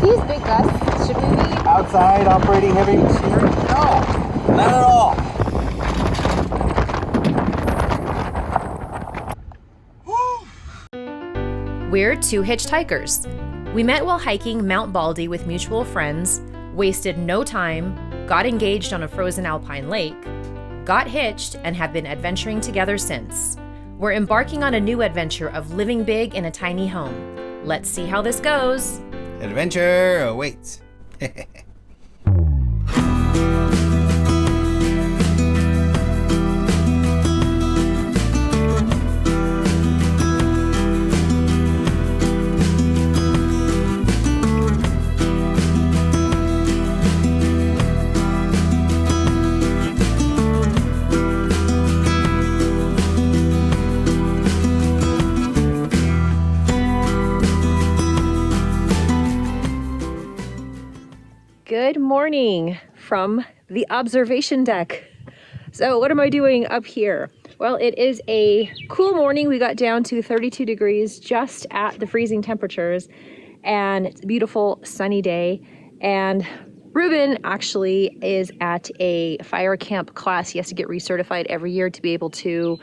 these big gusts? Should we be outside operating heavy machinery? No, not at all. We're two hitchhikers. We met while hiking Mount Baldy with mutual friends, wasted no time, got engaged on a frozen alpine lake, got hitched, and have been adventuring together since. We're embarking on a new adventure of living big in a tiny home. Let's see how this goes. Adventure awaits. Good morning from the observation deck. So what am I doing up here? Well, it is a cool morning. We got down to 32 degrees, just at the freezing temperatures, and it's a beautiful sunny day. And Ruben actually is at a fire camp class. He has to get recertified every year to be able to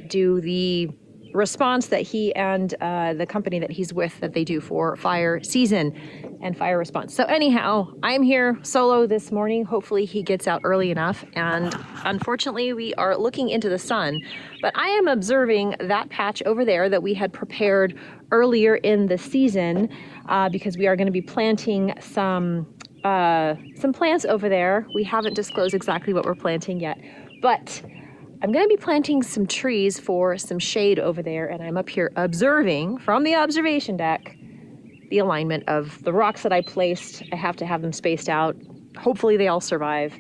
do the response that he and the company that he's with, that they do for fire season and fire response. So anyhow, I'm here solo this morning. Hopefully he gets out early enough. And unfortunately, we are looking into the sun, but I am observing that patch over there that we had prepared earlier in the season because we are going to be planting some plants over there. We haven't disclosed exactly what we're planting yet, but I'm going to be planting some trees for some shade over there, and I'm up here observing from the observation deck the alignment of the rocks that I placed. I have to have them spaced out. Hopefully they all survive.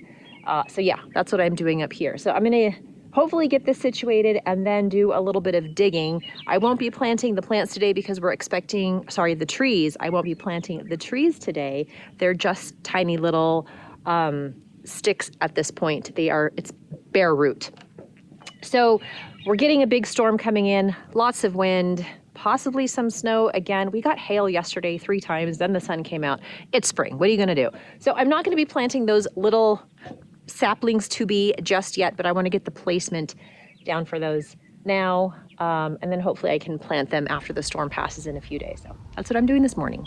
So yeah, that's what I'm doing up here. So I'm going to hopefully get this situated and then do a little bit of digging. I won't be planting the plants today because we're expecting, sorry, the trees. I won't be planting the trees today. They're just tiny little sticks at this point. It's bare root. So we're getting a big storm coming in, lots of wind, possibly some snow. Again, we got hail yesterday 3 times, then the sun came out. It's spring, what are you gonna do? So I'm not gonna be planting those little saplings to be just yet, but I wanna get the placement down for those now. And then hopefully I can plant them after the storm passes in a few days. So that's what I'm doing this morning.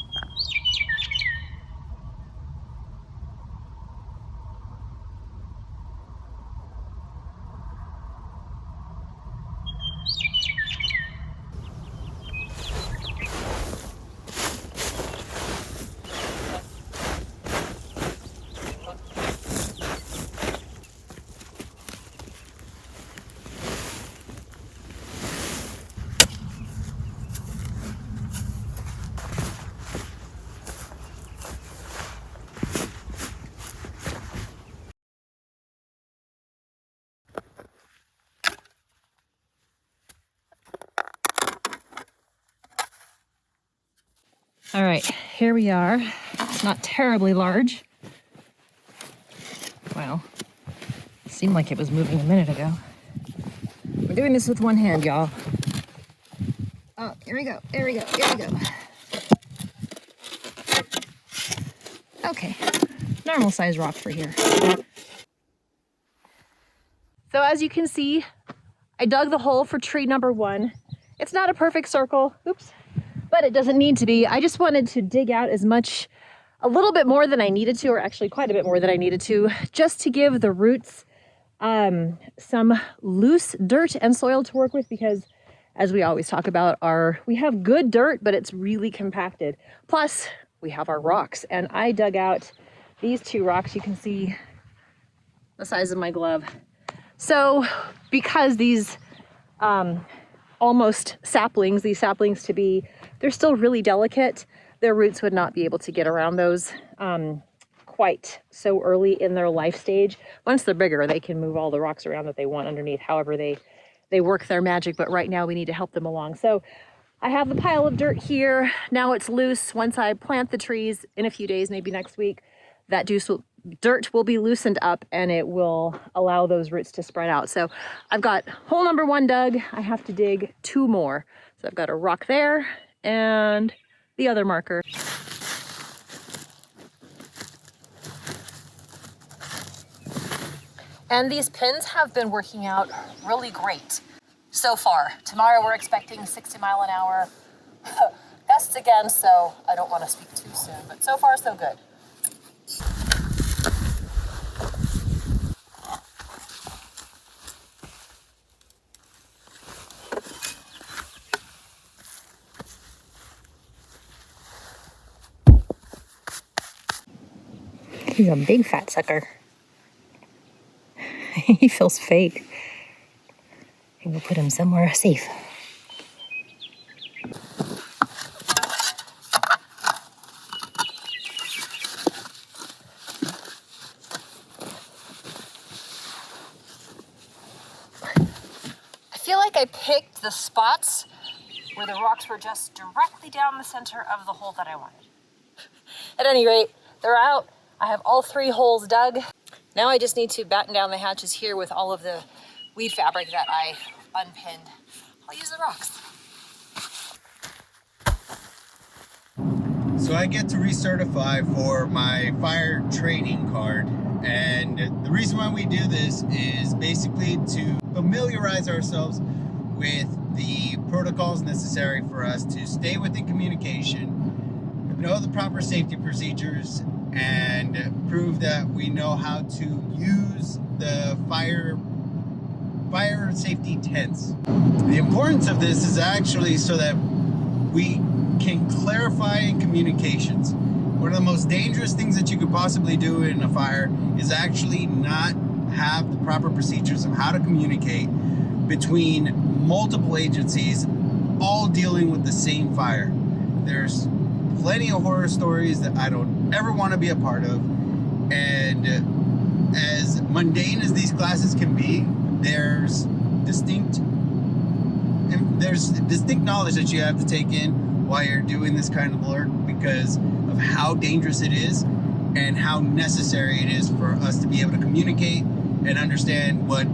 All right, here we are. It's not terribly large. Well, it seemed like it was moving a minute ago. We're doing this with one hand, y'all. Oh, here we go, here we go, here we go. Okay, normal size rock for here. So as you can see, I dug the hole for tree number 1. It's not a perfect circle, oops, but it doesn't need to be. I just wanted to dig out a little bit more than I needed to, or actually quite a bit more than I needed to, just to give the roots some loose dirt and soil to work with, because as we always talk about, we have good dirt, but it's really compacted. Plus, we have our rocks, and I dug out these 2 rocks. You can see the size of my glove. So because these almost saplings, they're still really delicate, their roots would not be able to get around those quite so early in their life stage. Once they're bigger, they can move all the rocks around that they want underneath, however they work their magic, but right now we need to help them along. So I have the pile of dirt here. Now it's loose. Once I plant the trees in a few days, maybe next week, that dirt will be loosened up and it will allow those roots to spread out. So I've got hole number 1 dug. I have to dig 2 more. So I've got a rock there and the other marker. And these pins have been working out really great so far. Tomorrow we're expecting 60 mile an hour gusts again, so I don't want to speak too soon, but so far so good. He's a big fat sucker. He feels fake. I will put him somewhere safe. I feel like I picked the spots where the rocks were just directly down the center of the hole that I wanted. At any rate, they're out. I have all 3 holes dug. Now I just need to batten down the hatches here with all of the weed fabric that I unpinned. I'll use the rocks. So I get to recertify for my fire training card, and the reason why we do this is basically to familiarize ourselves with the protocols necessary for us to stay within communication, know the proper safety procedures, and prove that we know how to use the fire safety tents. The importance of this is actually so that we can clarify in communications. One of the most dangerous things that you could possibly do in a fire is actually not have the proper procedures of how to communicate between multiple agencies all dealing with the same fire. There's plenty of horror stories that I don't ever want to be a part of, and as mundane as these classes can be, there's distinct knowledge that you have to take in while you're doing this kind of work, because of how dangerous it is and how necessary it is for us to be able to communicate and understand what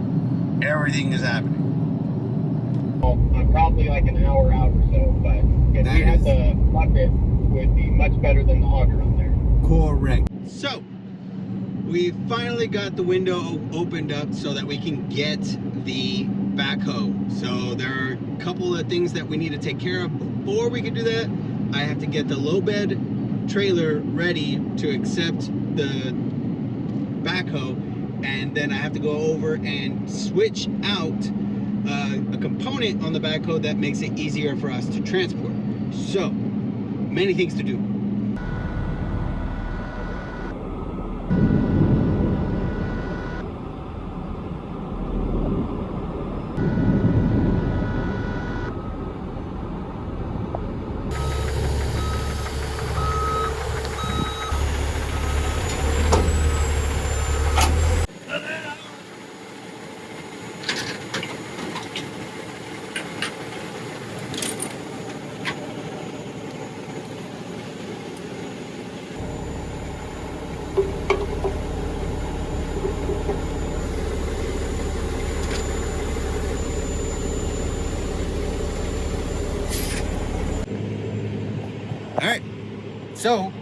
everything is happening. Well, I'm probably like an hour out or so, but if we had the bucket, would be much better than the auger on there. Correct. So we finally got the window opened up so that we can get the backhoe. So there are a couple of things that we need to take care of before we can do that. I have to get the low bed trailer ready to accept the backhoe, and then I have to go over and switch out a component on the backhoe that makes it easier for us to transport. So many things to do. Alright, so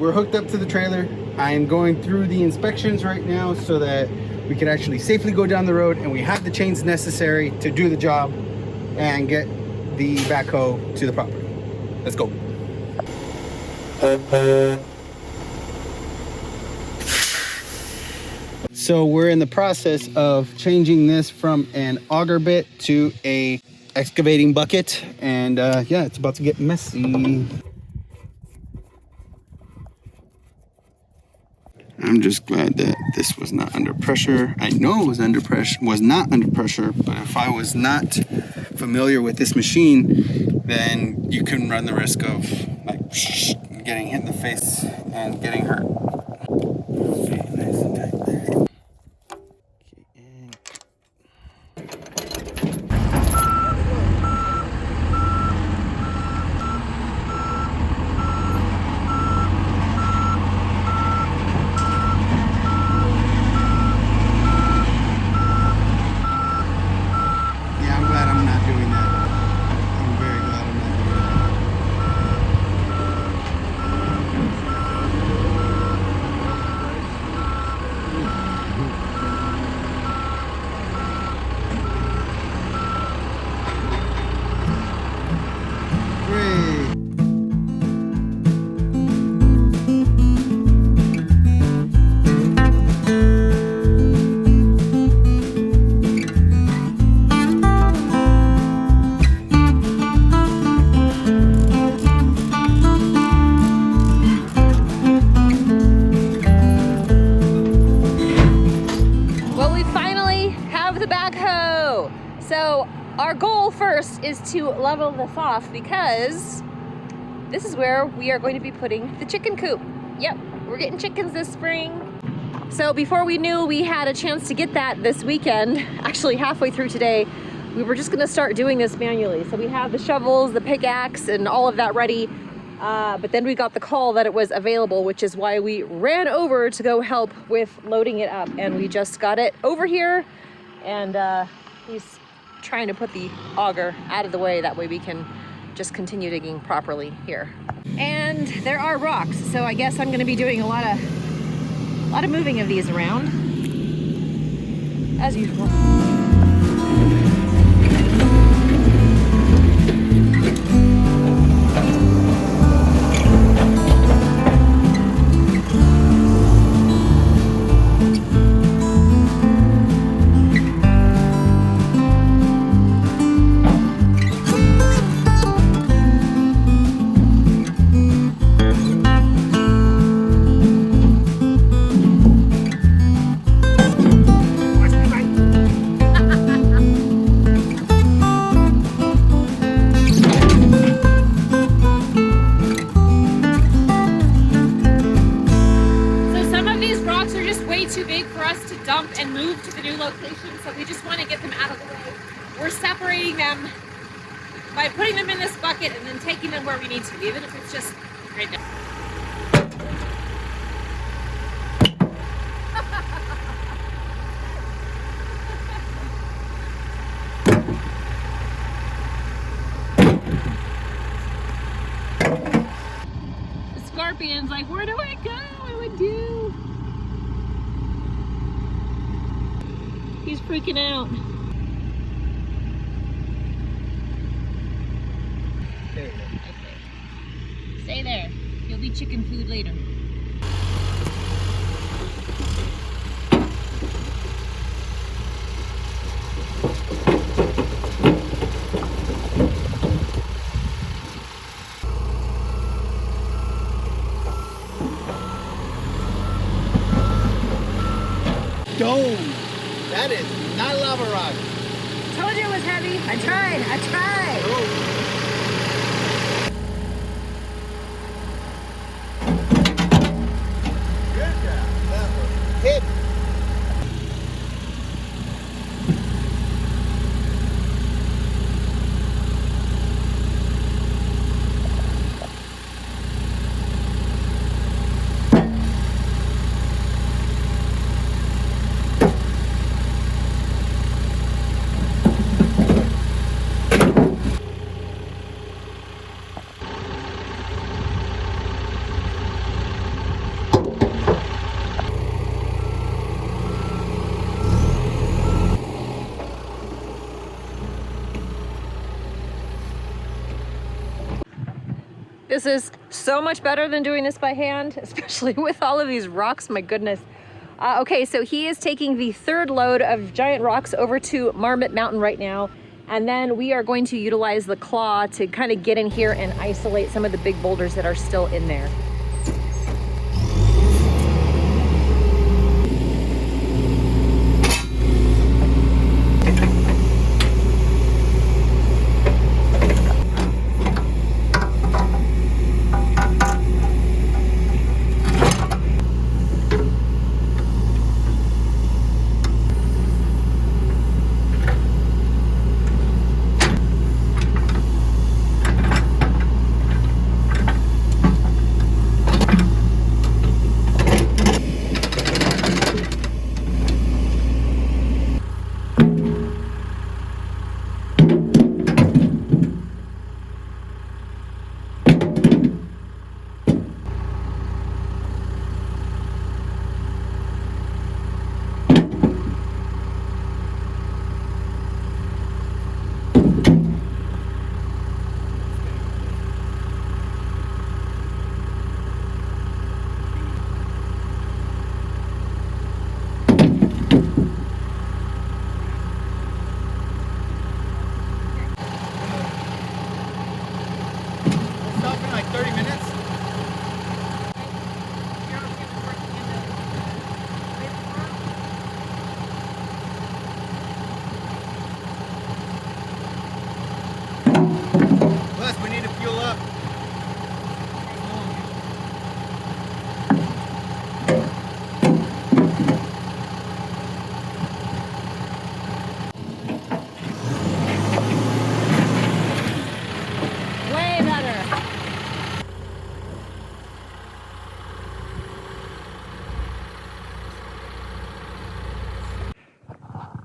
we're hooked up to the trailer. I am going through the inspections right now so that we can actually safely go down the road, and we have the chains necessary to do the job and get the backhoe to the property. Let's go. So we're in the process of changing this from an auger bit to a excavating bucket, and yeah, it's about to get messy. I'm just glad that this was not under pressure. I know it was under pressure, was not under pressure, but if I was not familiar with this machine, then you can run the risk of like getting hit in the face and getting hurt. Okay, nice and tight there. first is to level this off because this is where we are going to be putting the chicken coop. Yep, we're getting chickens this spring. So before we knew we had a chance to get that this weekend, actually halfway through today, we were just gonna start doing this manually. So we have the shovels, the pickaxe, and all of that ready. But then we got the call that it was available, which is why we ran over to go help with loading it up. And we just got it over here, and he's trying to put the auger out of the way. That way we can just continue digging properly here. And there are rocks, so I guess I'm gonna be doing a lot of moving of these around, as usual. And move to the new location, so we just want to get them out of the way. We're separating them by putting them in this bucket and then taking them where we need to, even if it's just right now. The scorpion's like, where do I go? What do I do? He's freaking out. There you go. Okay. Stay there. You'll be chicken food later. Stone. That is not lava rock. Told you it was heavy. I tried. Oh. Good job. That was hit. This is so much better than doing this by hand, especially with all of these rocks, my goodness. Okay, so he is taking the third load of giant rocks over to Marmot Mountain right now. And then we are going to utilize the claw to kind of get in here and isolate some of the big boulders that are still in there.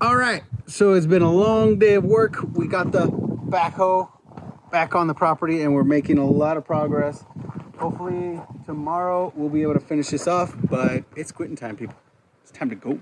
All right, so it's been a long day of work. We got the backhoe back on the property and we're making a lot of progress. Hopefully tomorrow we'll be able to finish this off, but it's quitting time, people. It's time to go.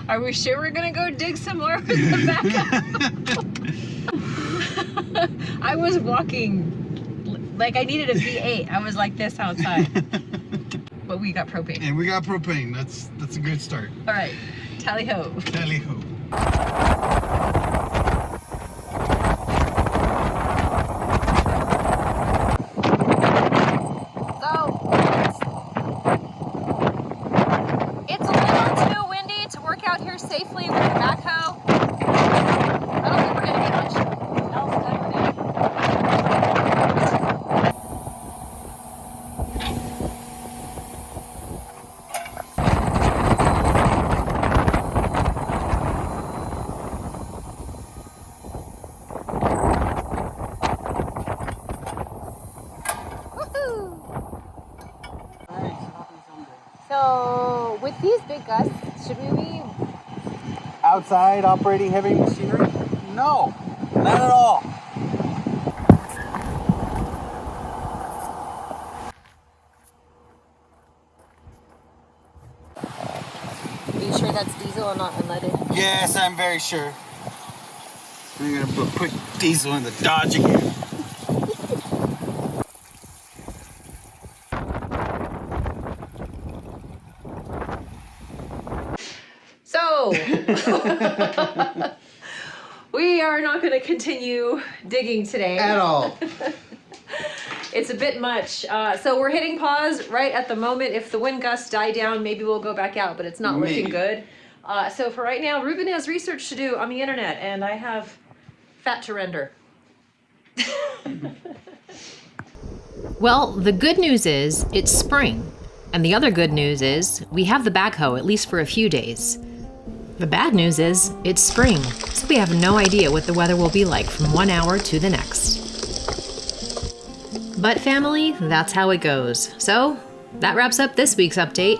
Are we sure we're gonna go dig some more with the backhoe? I was walking like I needed a V8. I was like this outside. But we got propane. And we got propane. That's a good start. All right, tally ho. Tally ho. Safely with the backhoe. I don't think we're gonna get much else done today. Woohoo! So with these big gusts, should we be outside operating heavy machinery? No, not at all. Are you sure that's diesel and not unleaded? Yes, I'm very sure. I'm gonna put diesel in the Dodge again. So, we are not going to continue digging today. At all. It's a bit much. So we're hitting pause right at the moment. If the wind gusts die down, maybe we'll go back out, but it's not looking good. So for right now, Ruben has research to do on the internet, and I have fat to render. Well, the good news is it's spring. And the other good news is we have the backhoe, at least for a few days. The bad news is it's spring, so we have no idea what the weather will be like from 1 hour to the next. But family, that's how it goes. So that wraps up this week's update.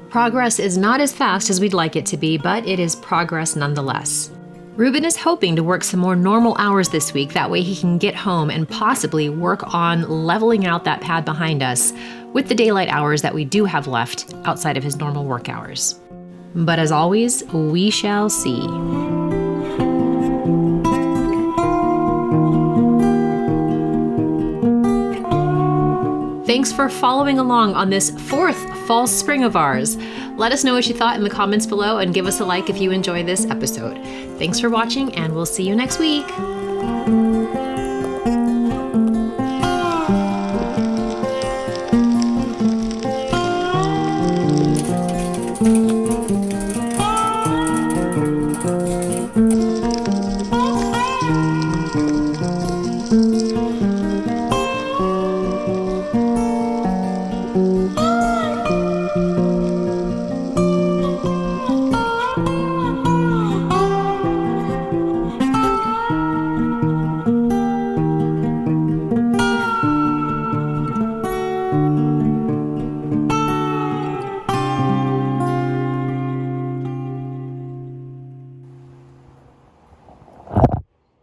Progress is not as fast as we'd like it to be, but it is progress nonetheless. Ruben is hoping to work some more normal hours this week, that way he can get home and possibly work on leveling out that pad behind us with the daylight hours that we do have left outside of his normal work hours. But as always, we shall see. Thanks for following along on this 4th fall spring of ours. Let us know what you thought in the comments below and give us a like if you enjoyed this episode. Thanks for watching, and we'll see you next week.